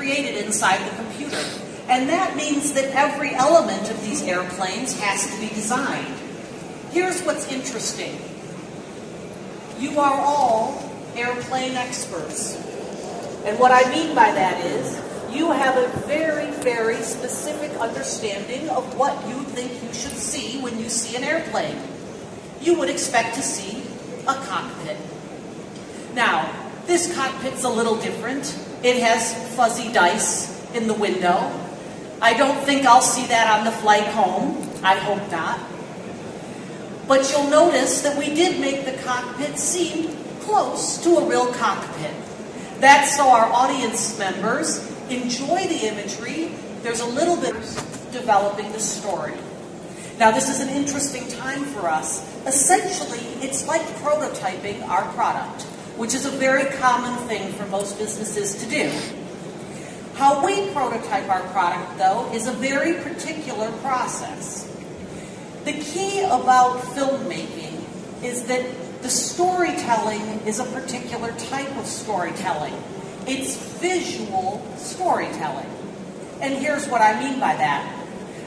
created inside the computer. And that means that every element of these airplanes has to be designed. Here's what's interesting. You are all airplane experts. And what I mean by that is, you have a very, very specific understanding of what you think you should see when you see an airplane. You would expect to see a cockpit. Now, this cockpit's a little different. It has fuzzy dice in the window. I don't think I'll see that on the flight home. I hope not. But you'll notice that we did make the cockpit seem close to a real cockpit. That's so our audience members enjoy the imagery. There's a little bit of developing the story. Now, this is an interesting time for us. Essentially, it's like prototyping our product, which is a very common thing for most businesses to do. How we prototype our product, though, is a very particular process. The key about filmmaking is that the storytelling is a particular type of storytelling. It's visual storytelling. And here's what I mean by that.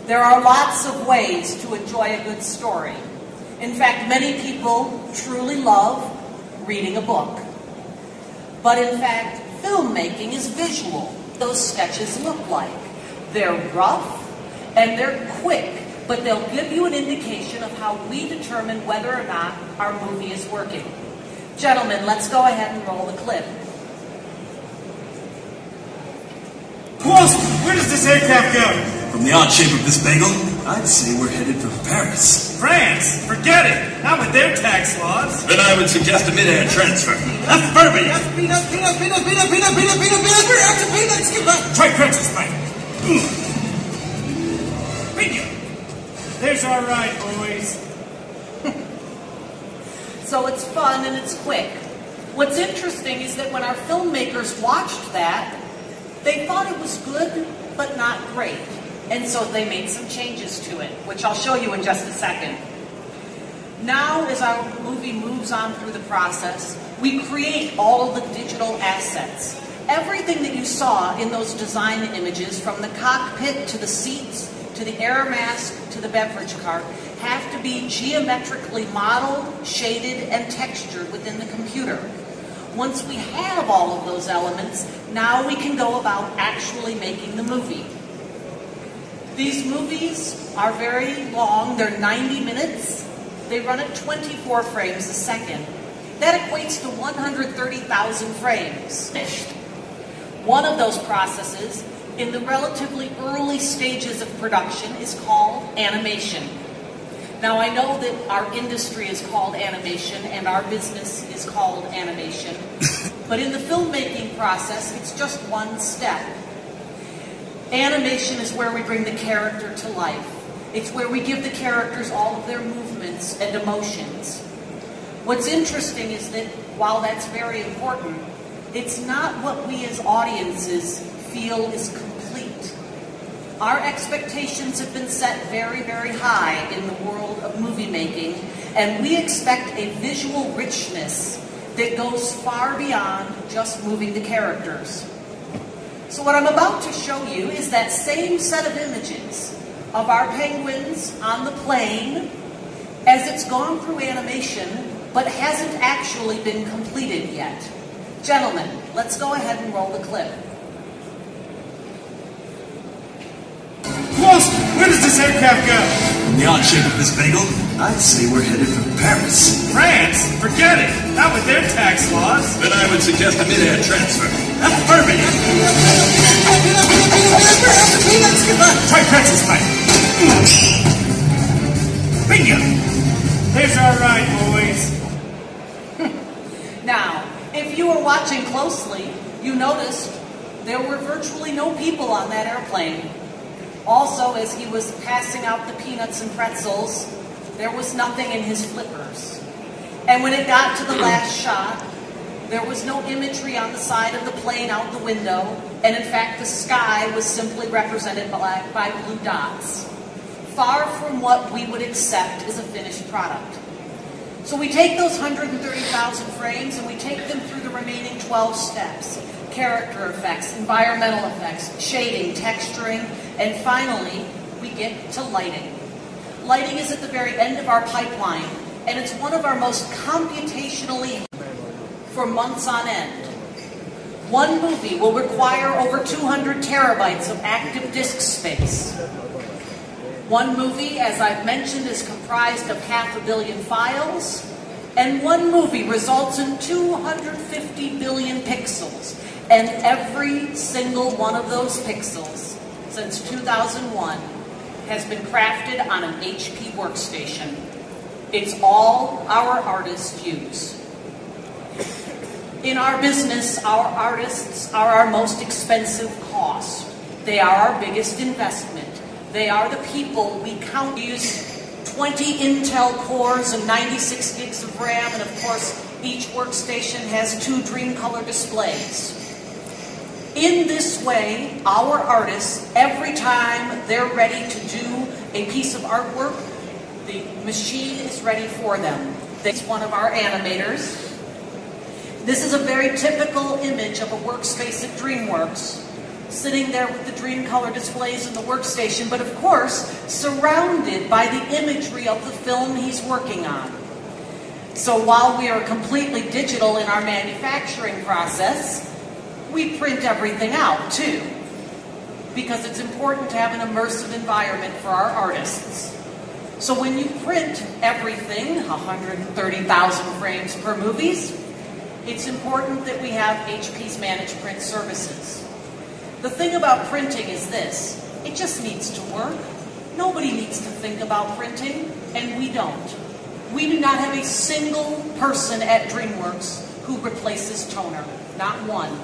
There are lots of ways to enjoy a good story. In fact, many people truly love reading a book. But in fact, filmmaking is visual. Those sketches look like. They're rough and they're quick, but they'll give you an indication of how we determine whether or not our movie is working. Gentlemen, let's go ahead and roll the clip. Boss, where does this aircraft go? From the odd shape of this bagel, I'd say we're headed for Paris. France? Forget it! Not with their tax laws. Then I would suggest a mid-air transfer. That's Furby! Peanuts! We're after peanuts! Give up! Try pretzels, Mike. Bingo! There's our ride, boys. So it's fun and it's quick. What's interesting is that when our filmmakers watched that, they thought it was good, but not great. And so they made some changes to it, which I'll show you in just a second. Now, as our movie moves on through the process, we create all of the digital assets. Everything that you saw in those design images, from the cockpit to the seats, to the air mask, to the beverage cart, have to be geometrically modeled, shaded, and textured within the computer. Once we have all of those elements, now we can go about actually making the movie. These movies are very long. They're 90 minutes. They run at 24 frames a second. That equates to 130,000 frames. One of those processes in the relatively early stages of production is called animation. Now, I know that our industry is called animation and our business is called animation, but in the filmmaking process, it's just one step. Animation is where we bring the character to life. It's where we give the characters all of their movements and emotions. What's interesting is that while that's very important, it's not what we as audiences feel is complete. Our expectations have been set very, very high in the world of movie making, and we expect a visual richness that goes far beyond just moving the characters. So what I'm about to show you is that same set of images of our penguins on the plane as it's gone through animation, but hasn't actually been completed yet. Gentlemen, let's go ahead and roll the clip. Boss, where does this aircraft go? From the odd shape of this bagel, I'd say we're headed for Paris. France? Forget it! Not with their tax laws. Then I would suggest a mid-air transfer. That's Furby! Try pretzels, Mike. Bingo! There's our ride, boys. Now, if you were watching closely, you noticed there were virtually no people on that airplane. Also, as he was passing out the peanuts and pretzels, there was nothing in his flippers. And when it got to the last shot, there was no imagery on the side of the plane out the window, and in fact the sky was simply represented by blue dots. Far from what we would accept as a finished product. So we take those 130,000 frames and we take them through the remaining 12 steps. character effects, environmental effects, shading, texturing, and finally, we get to lighting. Lighting is at the very end of our pipeline, and it's one of our most computationally for months on end. One movie will require over 200 terabytes of active disk space. One movie, as I've mentioned, is comprised of 500 million files, and one movie results in 250 billion pixels. And every single one of those pixels, since 2001, has been crafted on an HP workstation. It's all our artists use. In our business, our artists are our most expensive cost. They are our biggest investment. They are the people we count. We use 20 Intel cores and 96 gigs of RAM, and of course, each workstation has 2 Dreamcolor displays. In this way, our artists, every time they're ready to do a piece of artwork, the machine is ready for them. That's one of our animators. This is a very typical image of a workspace at DreamWorks, sitting there with the Dreamcolor displays in the workstation, but of course, surrounded by the imagery of the film he's working on. So while we are completely digital in our manufacturing process, we print everything out too, because it's important to have an immersive environment for our artists. So when you print everything, 130,000 frames per movies, it's important that we have HP's managed print services. The thing about printing is this: it just needs to work. Nobody needs to think about printing, and we don't. We do not have a single person at DreamWorks who replaces toner, not one.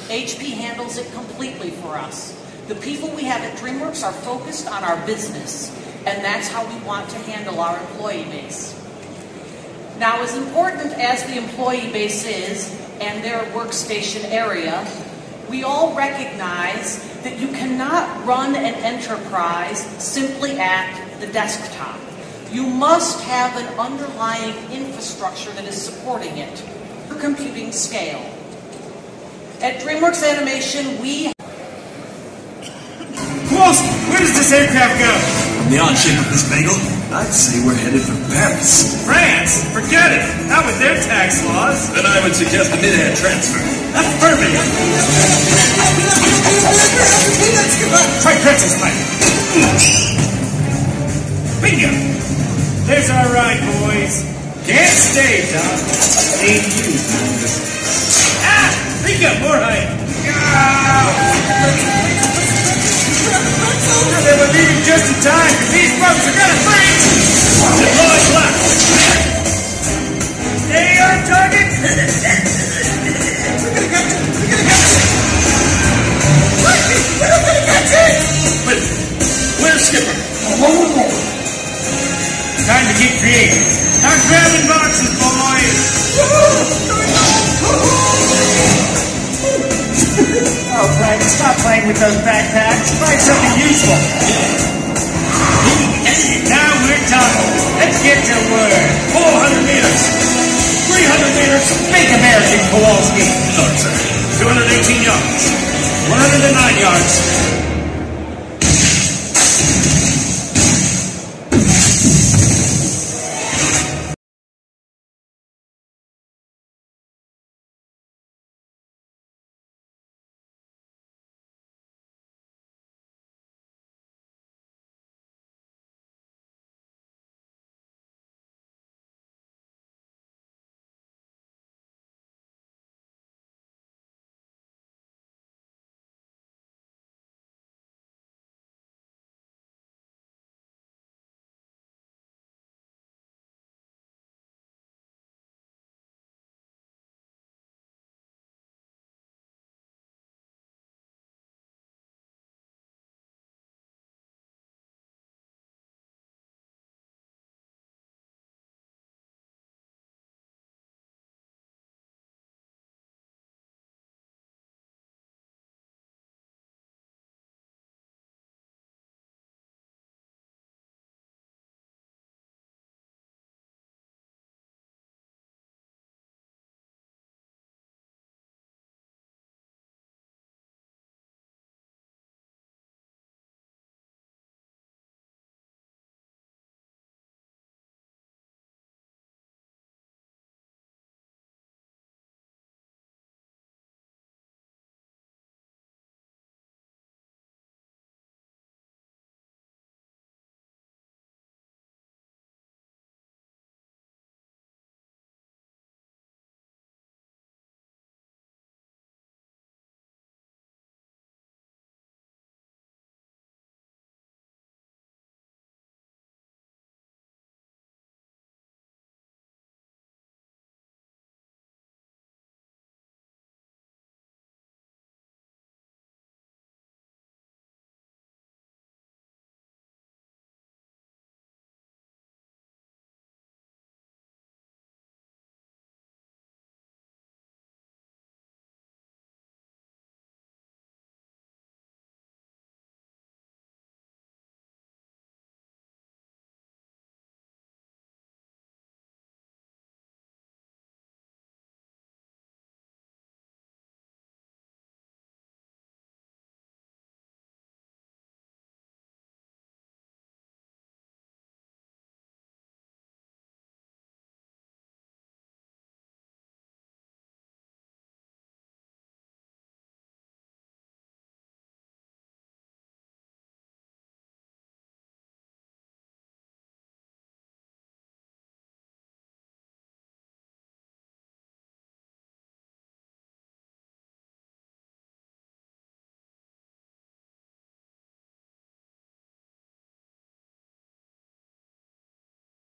HP handles it completely for us. The people we have at DreamWorks are focused on our business, and that's how we want to handle our employee base. Now, as important as the employee base is and their workstation area, we all recognize that you cannot run an enterprise simply at the desktop. You must have an underlying infrastructure that is supporting it for computing scale. At DreamWorks Animation, we... Kowalski, where does this aircraft go? From the odd shape of this bagel, I'd say we're headed for Paris. France? Forget it. Not with their tax laws. Then I would suggest a mid-air transfer. That's perfect. Try Princess Mike. Bingo. There's our ride, boys. Can't stay, Doc. Ain't you. Ah! Bingo, more height. They were leaving just in time, because these folks are gonna freeze! Deploy left! Stay on target! We're gonna catch it! We're gonna catch it! Wait, where's Skipper? Time to get creative. Start grabbing boxes, boys! Oh, Frank, stop playing with those backpacks. Find something useful. Now we're talking. Let's get to work. 400 meters. 300 meters. Make American, Kowalski. Sorry, sir. 218 yards. 109 yards.